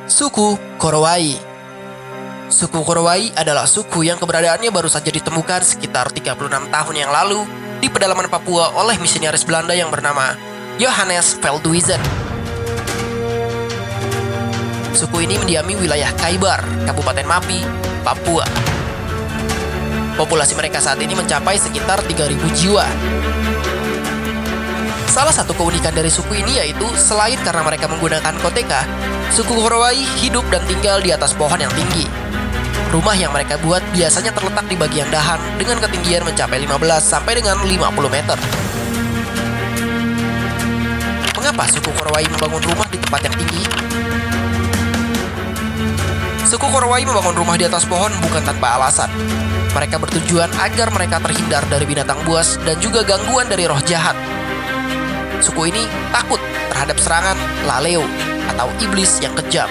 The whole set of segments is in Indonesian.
Suku Korowai. Suku Korowai adalah suku yang keberadaannya baru saja ditemukan sekitar 36 tahun yang lalu di pedalaman Papua oleh misionaris Belanda yang bernama Johannes Veldhuizen. Suku ini mendiami wilayah Kaibar, Kabupaten Mapi, Papua. Populasi mereka saat ini mencapai sekitar 3.000 jiwa. Salah satu keunikan dari suku ini yaitu selain karena mereka menggunakan koteka, suku Korowai hidup dan tinggal di atas pohon yang tinggi. Rumah yang mereka buat biasanya terletak di bagian dahan dengan ketinggian mencapai 15 sampai dengan 50 meter. Mengapa suku Korowai membangun rumah di tempat yang tinggi? Suku Korowai membangun rumah di atas pohon bukan tanpa alasan. Mereka bertujuan agar mereka terhindar dari binatang buas dan juga gangguan dari roh jahat. Suku ini takut terhadap serangan laleo atau iblis yang kejam.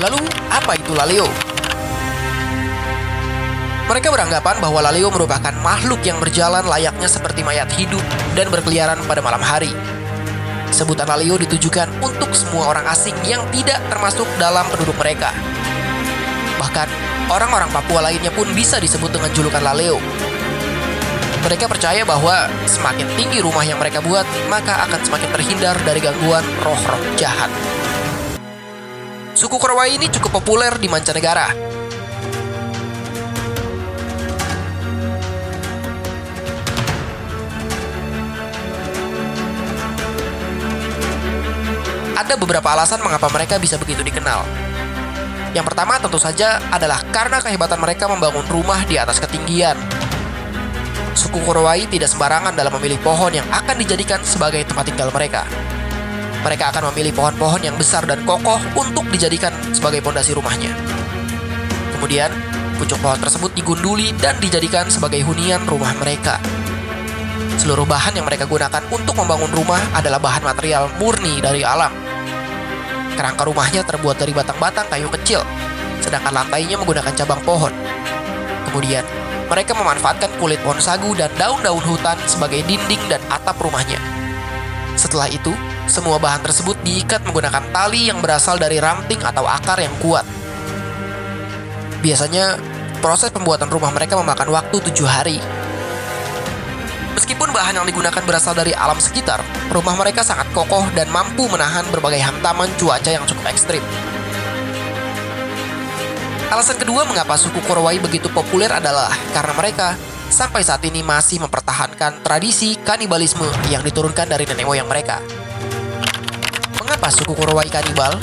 Lalu, apa itu laleo? Mereka beranggapan bahwa laleo merupakan makhluk yang berjalan layaknya seperti mayat hidup dan berkeliaran pada malam hari. Sebutan laleo ditujukan untuk semua orang asing yang tidak termasuk dalam penduduk mereka. Bahkan, orang-orang Papua lainnya pun bisa disebut dengan julukan laleo. Mereka percaya bahwa semakin tinggi rumah yang mereka buat, maka akan semakin terhindar dari gangguan roh-roh jahat. Suku Korowai ini cukup populer di mancanegara. Ada beberapa alasan mengapa mereka bisa begitu dikenal. Yang pertama tentu saja adalah karena kehebatan mereka membangun rumah di atas ketinggian. Suku Korowai tidak sembarangan dalam memilih pohon yang akan dijadikan sebagai tempat tinggal mereka. Mereka akan memilih pohon-pohon yang besar dan kokoh untuk dijadikan sebagai pondasi rumahnya. Kemudian, pucuk pohon tersebut digunduli dan dijadikan sebagai hunian rumah mereka. Seluruh bahan yang mereka gunakan untuk membangun rumah adalah bahan material murni dari alam. Kerangka rumahnya terbuat dari batang-batang kayu kecil, sedangkan lantainya menggunakan cabang pohon. Kemudian, mereka memanfaatkan kulit pohon sagu dan daun-daun hutan sebagai dinding dan atap rumahnya. Setelah itu, semua bahan tersebut diikat menggunakan tali yang berasal dari ranting atau akar yang kuat. Biasanya, proses pembuatan rumah mereka memakan waktu 7 hari. Meskipun bahan yang digunakan berasal dari alam sekitar, rumah mereka sangat kokoh dan mampu menahan berbagai hantaman cuaca yang cukup ekstrim. Alasan kedua mengapa suku Korowai begitu populer adalah karena mereka sampai saat ini masih mempertahankan tradisi kanibalisme yang diturunkan dari nenek moyang mereka. Mengapa suku Korowai kanibal?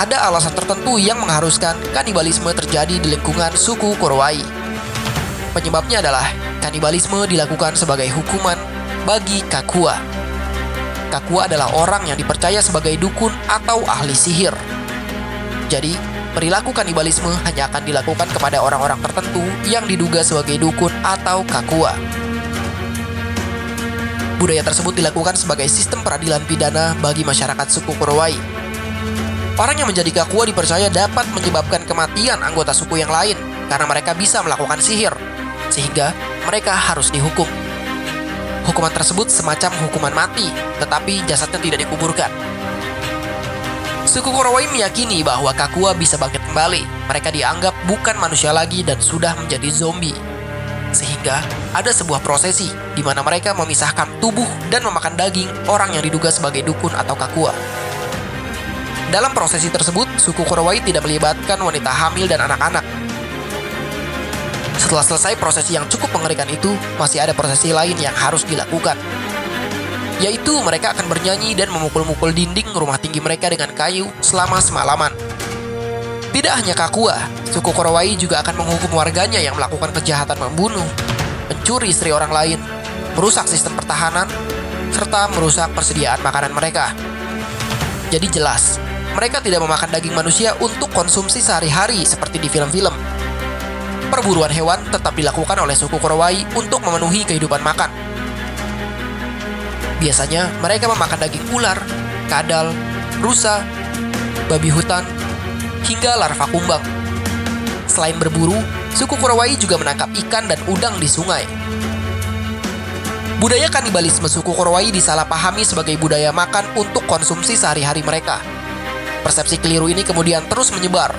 Ada alasan tertentu yang mengharuskan kanibalisme terjadi di lingkungan suku Korowai. Penyebabnya adalah kanibalisme dilakukan sebagai hukuman bagi Kakua. Kakua adalah orang yang dipercaya sebagai dukun atau ahli sihir. Jadi, perilaku kanibalisme hanya akan dilakukan kepada orang-orang tertentu yang diduga sebagai dukun atau Kakua. Budaya tersebut dilakukan sebagai sistem peradilan pidana bagi masyarakat suku Korowai. Orang yang menjadi Kakua dipercaya dapat menyebabkan kematian anggota suku yang lain karena mereka bisa melakukan sihir, sehingga mereka harus dihukum. Hukuman tersebut semacam hukuman mati, tetapi jasadnya tidak dikuburkan. Suku Korowai meyakini bahwa Kakua bisa bangkit kembali. Mereka dianggap bukan manusia lagi dan sudah menjadi zombie. Sehingga ada sebuah prosesi di mana mereka memisahkan tubuh dan memakan daging orang yang diduga sebagai dukun atau Kakua. Dalam prosesi tersebut, suku Korowai tidak melibatkan wanita hamil dan anak-anak. Setelah selesai prosesi yang cukup mengerikan itu, masih ada prosesi lain yang harus dilakukan, yaitu mereka akan bernyanyi dan memukul-mukul dinding rumah tinggi mereka dengan kayu selama semalaman. Tidak hanya Kakua, suku Korowai juga akan menghukum warganya yang melakukan kejahatan membunuh, mencuri istri orang lain, merusak sistem pertahanan, serta merusak persediaan makanan mereka. Jadi jelas, mereka tidak memakan daging manusia untuk konsumsi sehari-hari seperti di film-film. Perburuan hewan tetap dilakukan oleh suku Korowai untuk memenuhi kehidupan makan. Biasanya mereka memakan daging ular, kadal, rusa, babi hutan, hingga larva kumbang. Selain berburu, suku Korowai juga menangkap ikan dan udang di sungai. Budaya kanibalisme suku Korowai disalahpahami sebagai budaya makan untuk konsumsi sehari-hari mereka. Persepsi keliru ini kemudian terus menyebar.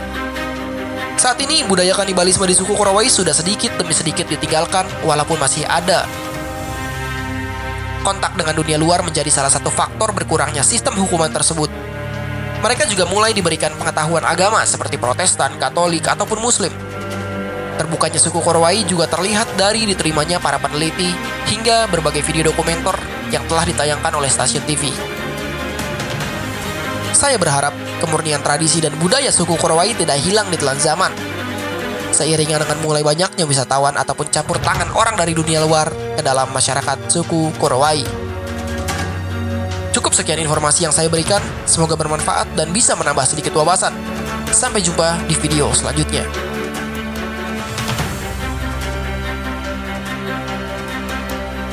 Saat ini, budaya kanibalisme di suku Korowai sudah sedikit demi sedikit ditinggalkan, walaupun masih ada. Kontak dengan dunia luar menjadi salah satu faktor berkurangnya sistem hukuman tersebut. Mereka juga mulai diberikan pengetahuan agama seperti Protestan, Katolik, ataupun Muslim. Terbukanya suku Korowai juga terlihat dari diterimanya para peneliti hingga berbagai video dokumenter yang telah ditayangkan oleh stasiun TV. Saya berharap kemurnian tradisi dan budaya suku Korowai tidak hilang di telan zaman. Seiringan dengan mulai banyaknya wisatawan ataupun campur tangan orang dari dunia luar ke dalam masyarakat suku Korowai. Cukup sekian informasi yang saya berikan, semoga bermanfaat dan bisa menambah sedikit wawasan. Sampai jumpa di video selanjutnya.